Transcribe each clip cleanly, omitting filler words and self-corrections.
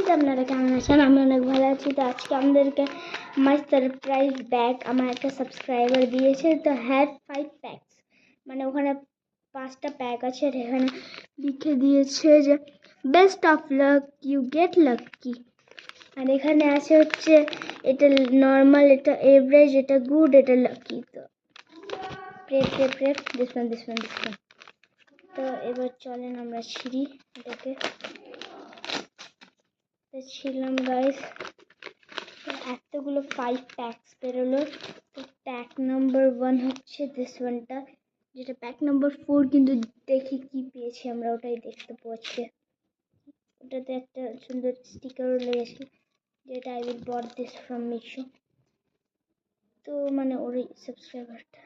তো আপনারা কেমন আছেন? আমি অনেক ভালো আছি। তো আজকে আমাদেরকে আমার সারপ্রাইজ ব্যাগ আমার একটা সাবস্ক্রাইবার দিয়েছে। তো হ্যাড 5 প্যাকস, মানে ওখানে 5টা প্যাক আছে। আর এখানে লিখে দিয়েছে যে best of luck, you get lucky. আর এখানে আছে হচ্ছে এটা নর্মাল, এটা এভারেজ, এটা গুড, এটা লাকি। তো প্রেপ দিস ওয়ান। তো এবার চলেন আমরা ছিঁড়ি এটাকে। ছিলাম গাইস, এতগুলো 5 প্যাকস বেরোলো। তো প্যাক নাম্বার 1 হচ্ছে দিস ওয়ানটা, যেটা প্যাক নাম্বার 4 কিন্তু দেখি কি পেয়েছি আমরা, ওটাই দেখতে পাচ্ছি। ওটাতে একটা সুন্দর স্টিকারও লেগেছে, যেটা I will bot this from Meesho. তো মানে ওরই সাবস্ক্রাইবারটা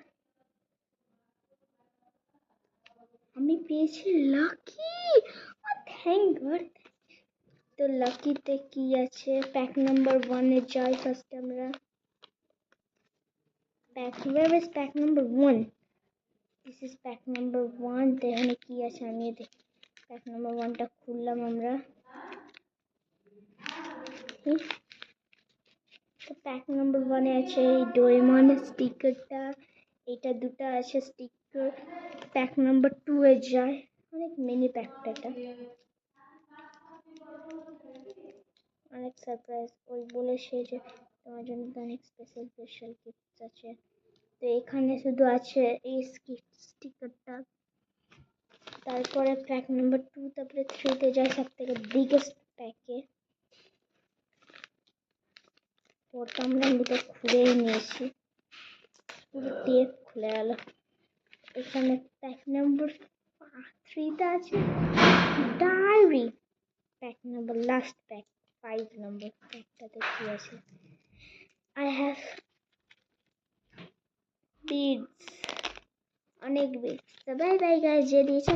আমি পেয়েছি লাকি। Thank god. তো লাকিতে কি আছে? প্যাক নাম্বার 1 এ যাই ফার্স্ট আমরা। Pack number 1, this is pack number 1। তো এখানে কি আছে আমি দেখি। প্যাক নাম্বার 1টা খুললাম আমরা। তো প্যাক নাম্বার 1 এ আছে এই ডোরেমন স্টিকারটা, এটা দুটো আছে স্টিকার। প্যাক নাম্বার 2 এ যায়, অনেক মিনি প্যাকটা, এটা অনেক সারপ্রাইজ। ওই বলেছে যে তোমার জন্য অনেক স্পেশাল গিফট আছে। তো এখানে শুধু আছে এই স্টিকারটা। তারপরে প্যাক নাম্বার 2, তারপরে 3 তে যায় সব থেকে বিগেস্ট প্যাকে। ওটা আমরা এমনিতে খুলেই নিয়েছি, পুরো টেপ খুলে গেল। এখানে প্যাক নাম্বার 3 তে আছে diary. Pack number last pack 5 number প্যাকটাতে কি আছে? আই হ্যাভ বিডস, অনেক বিডস। তো বাই বাই গাইস, যে দিয়েছে